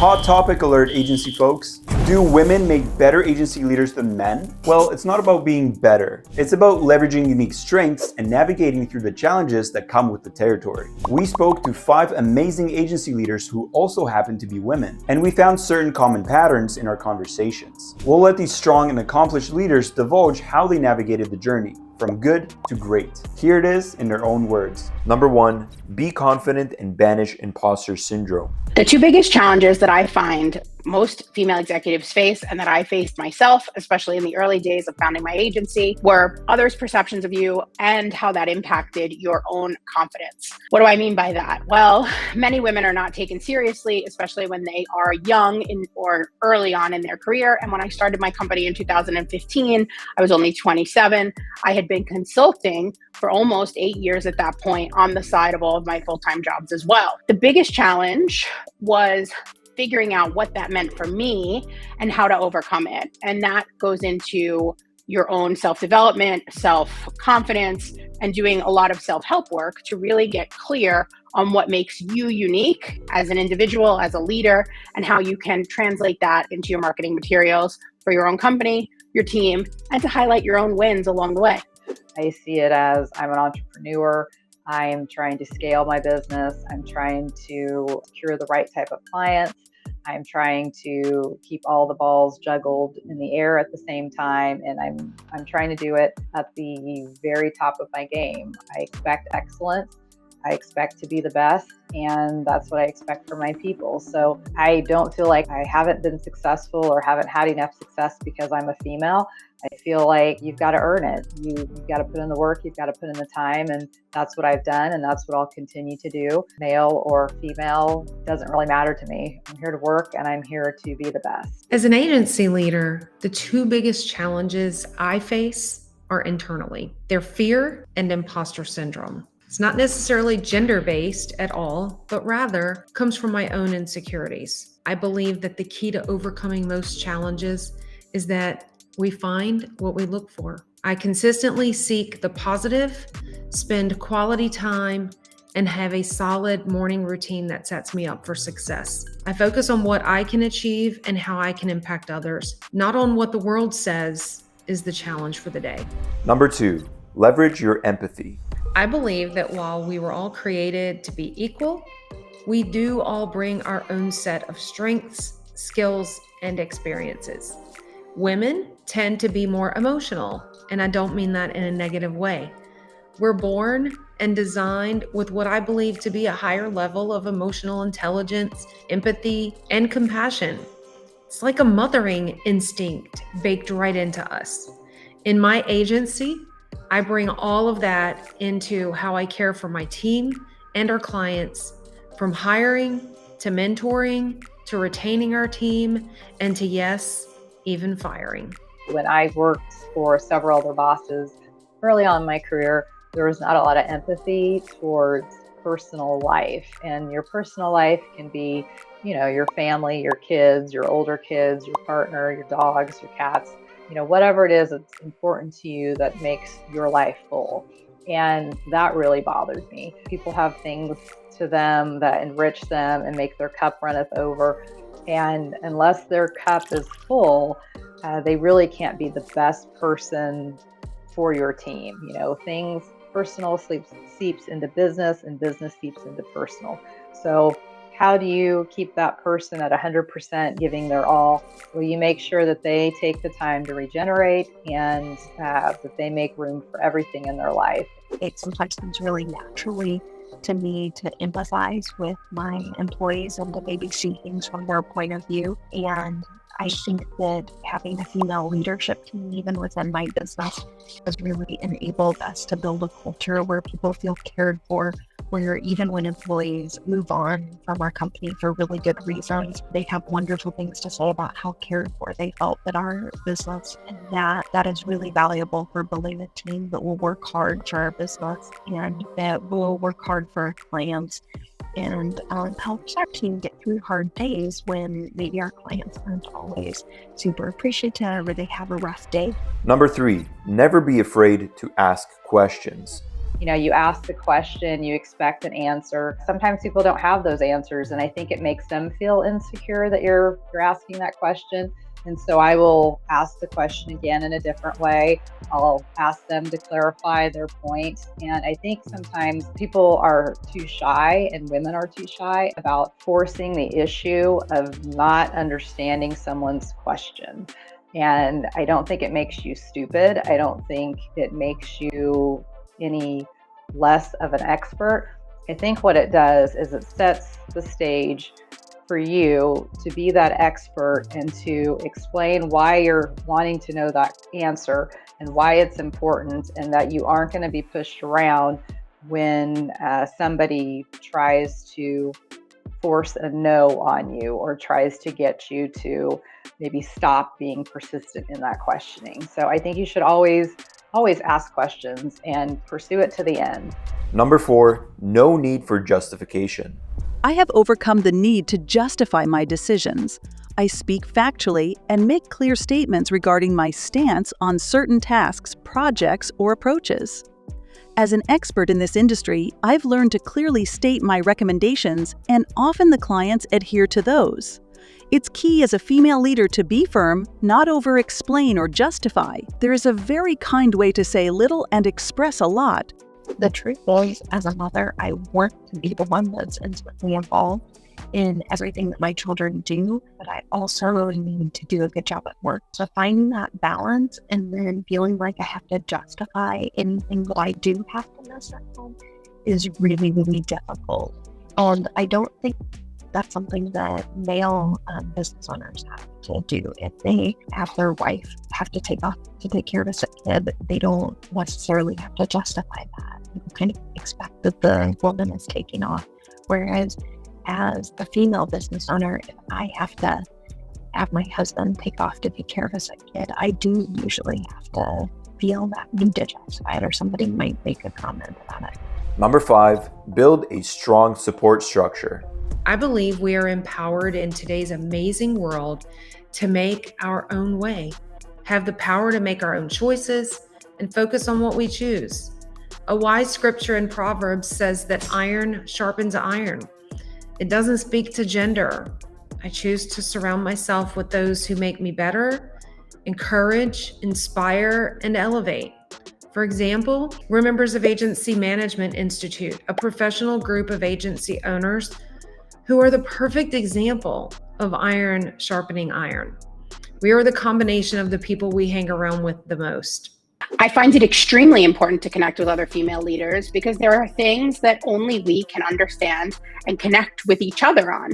Hot topic alert, agency folks. Do women make better agency leaders than men? Well, it's not about being better. It's about leveraging unique strengths and navigating through the challenges that come with the territory. We spoke to 5 amazing agency leaders who also happen to be women, and we found certain common patterns in our conversations. We'll let these strong and accomplished leaders divulge how they navigated the journey from good to great. Here it is in their own words. Number 1, be confident and banish imposter syndrome. The 2 biggest challenges that I find most female executives face and that I faced myself, especially in the early days of founding my agency, were others' perceptions of you and how that impacted your own confidence. What do I mean by that? Well, many women are not taken seriously, especially when they are young or early on in their career. And when I started my company in 2015, I was only 27. I had been consulting for almost 8 years at that point on the side of all of my full-time jobs as well. The biggest challenge was figuring out what that meant for me and how to overcome it. And that goes into your own self-development, self-confidence, and doing a lot of self-help work to really get clear on what makes you unique as an individual, as a leader, and how you can translate that into your marketing materials for your own company, your team, and to highlight your own wins along the way. I see it as I'm an entrepreneur. I'm trying to scale my business. I'm trying to secure the right type of clients. I'm trying to keep all the balls juggled in the air at the same time. And I'm trying to do it at the very top of my game. I expect excellence. I expect to be the best, and that's what I expect from my people. So I don't feel like I haven't been successful or haven't had enough success because I'm a female. I feel like you've got to earn it. You've got to put in the work, you've got to put in the time, and that's what I've done, and that's what I'll continue to do. Male or female, doesn't really matter to me. I'm here to work, and I'm here to be the best. As an agency leader, the 2 biggest challenges I face are internally. They're fear and imposter syndrome. It's not necessarily gender-based at all, but rather comes from my own insecurities. I believe that the key to overcoming most challenges is that we find what we look for. I consistently seek the positive, spend quality time, and have a solid morning routine that sets me up for success. I focus on what I can achieve and how I can impact others, not on what the world says is the challenge for the day. Number 2, leverage your empathy. I believe that while we were all created to be equal, we do all bring our own set of strengths, skills, and experiences. Women tend to be more emotional, and I don't mean that in a negative way. We're born and designed with what I believe to be a higher level of emotional intelligence, empathy, and compassion. It's like a mothering instinct baked right into us. In my agency, I bring all of that into how I care for my team and our clients, from hiring to mentoring to retaining our team and to, yes, even firing. When I worked for several other bosses early on in my career, there was not a lot of empathy towards personal life. And your personal life can be, your family, your kids, your older kids, your partner, your dogs, your cats. Whatever it is that's important to you that makes your life full. And that really bothered me. People have things to them that enrich them and make their cup runneth over. And unless their cup is full, they really can't be the best person for your team. Things personal seeps into business and business seeps into personal. So how do you keep that person at 100% giving their all? Well, you make sure that they take the time to regenerate and that they make room for everything in their life. It sometimes comes really naturally to me to empathize with my employees and to maybe see things from their point of view. And I think that having a female leadership team, even within my business, has really enabled us to build a culture where people feel cared for, where even when employees move on from our company for really good reasons, they have wonderful things to say about how cared for they felt at our business. And that is really valuable for building a team that will work hard for our business and that will work hard for our clients and helps our team get through hard days when maybe our clients aren't always super appreciative or they have a rough day. Number 3, never be afraid to ask questions. You ask the question, you expect an answer. Sometimes people don't have those answers, and I think it makes them feel insecure that you're asking that question. And so I will ask the question again in a different way. I'll ask them to clarify their point. And I think sometimes people are too shy, and women are too shy about forcing the issue of not understanding someone's question. And I don't think it makes you stupid. I don't think it makes you any less of an expert. I think what it does is it sets the stage for you to be that expert and to explain why you're wanting to know that answer and why it's important, and that you aren't going to be pushed around when somebody tries to force a no on you or tries to get you to maybe stop being persistent in that questioning. So I think you should always ask questions and pursue it to the end. Number 4, no need for justification. I have overcome the need to justify my decisions. I speak factually and make clear statements regarding my stance on certain tasks, projects, or approaches. As an expert in this industry, I've learned to clearly state my recommendations, and often the clients adhere to those. It's key as a female leader to be firm, not over-explain or justify. There is a very kind way to say little and express a lot. The truth is, as a mother, I want to be the one that's intimately involved in everything that my children do, but I also need to do a good job at work. So finding that balance and then feeling like I have to justify anything that I do have to miss at home is really, really difficult. And I don't think that's something that male business owners have to do. If they have their wife have to take off to take care of a sick kid, they don't necessarily have to justify that. People kind of expect that the woman is taking off. Whereas as a female business owner, if I have to have my husband take off to take care of a sick kid, I do usually have to feel that need to justify it, or somebody might make a comment about it. Number 5, build a strong support structure. I believe we are empowered in today's amazing world to make our own way, have the power to make our own choices, and focus on what we choose. A wise scripture in Proverbs says that iron sharpens iron. It doesn't speak to gender. I choose to surround myself with those who make me better, encourage, inspire, and elevate. For example, we're members of Agency Management Institute, a professional group of agency owners who are the perfect example of iron sharpening iron. We are the combination of the people we hang around with the most. I find it extremely important to connect with other female leaders because there are things that only we can understand and connect with each other on.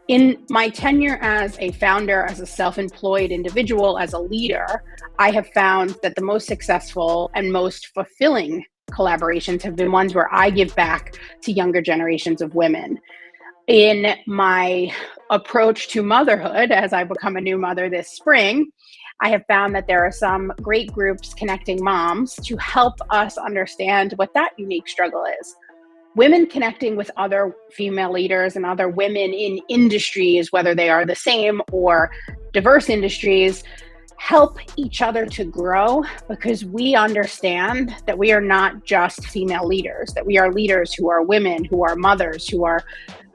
In my tenure as a founder, as a self-employed individual, as a leader, I have found that the most successful and most fulfilling collaborations have been ones where I give back to younger generations of women. In my approach to motherhood, as I become a new mother this spring, I have found that there are some great groups connecting moms to help us understand what that unique struggle is. Women connecting with other female leaders and other women in industries, whether they are the same or diverse industries, help each other to grow, because we understand that we are not just female leaders, that we are leaders who are women, who are mothers, who are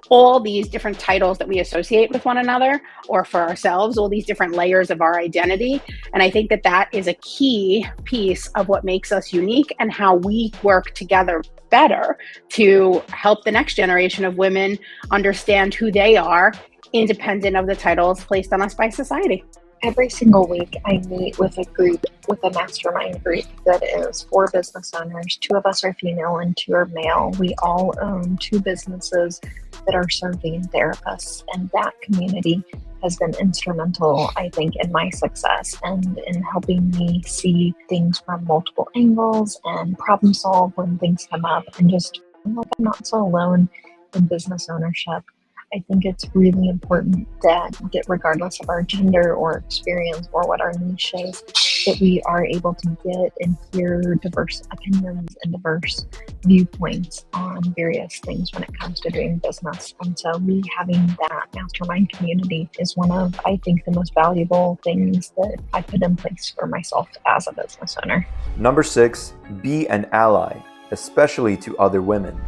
all these different titles that we associate with one another or for ourselves, all these different layers of our identity. And I think that that is a key piece of what makes us unique and how we work together better to help the next generation of women understand who they are, independent of the titles placed on us by society. Every single week, I meet with a mastermind group that is 4 business owners. 2 of us are female and 2 are male. We all own 2 businesses that are serving therapists, and that community has been instrumental, I think, in my success and in helping me see things from multiple angles and problem solve when things come up, and just feel like I'm not so alone in business ownership. I think it's really important that regardless of our gender or experience or what our niche is, that we are able to get and hear diverse opinions and diverse viewpoints on various things when it comes to doing business. And so me having that mastermind community is one of, I think, the most valuable things that I put in place for myself as a business owner. Number 6, be an ally. especially to other women.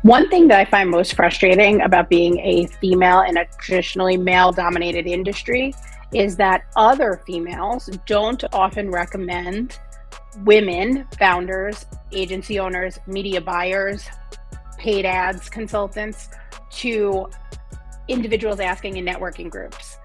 One thing that I find most frustrating about being a female in a traditionally male-dominated industry is that other females don't often recommend women, founders, agency owners, media buyers, paid ads consultants to individuals asking in networking groups.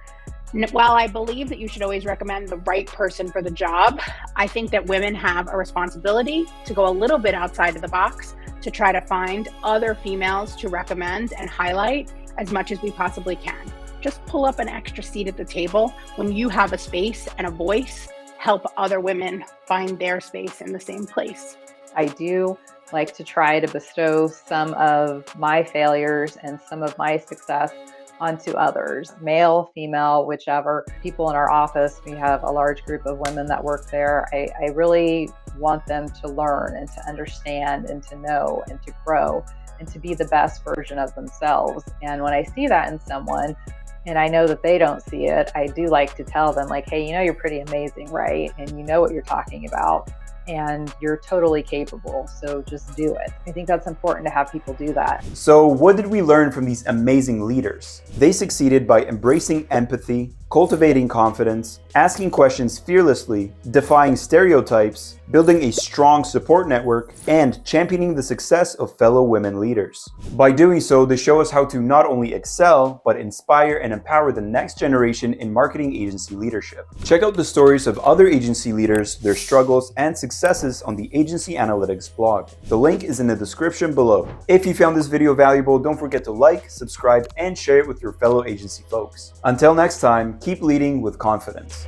While I believe that you should always recommend the right person for the job, I think that women have a responsibility to go a little bit outside of the box to try to find other females to recommend and highlight as much as we possibly can. Just pull up an extra seat at the table when you have a space and a voice. Help other women find their space in the same place. I do like to try to bestow some of my failures and some of my success onto others, male, female, whichever. People in our office, we have a large group of women that work there. I really want them to learn and to understand and to know and to grow and to be the best version of themselves. And when I see that in someone, and I know that they don't see it, I do like to tell them, like, hey, you know, you're pretty amazing, right? And you know what you're talking about, and you're totally capable. So just do it. I think that's important to have people do that. So what did we learn from these amazing leaders? They succeeded by embracing empathy, cultivating confidence, asking questions fearlessly, defying stereotypes, building a strong support network, and championing the success of fellow women leaders. By doing so, they show us how to not only excel, but inspire and empower the next generation in marketing agency leadership. Check out the stories of other agency leaders, their struggles, and successes on the Agency Analytics blog. The link is in the description below. If you found this video valuable, don't forget to like, subscribe, and share it with your fellow agency folks. Until next time, keep leading with confidence.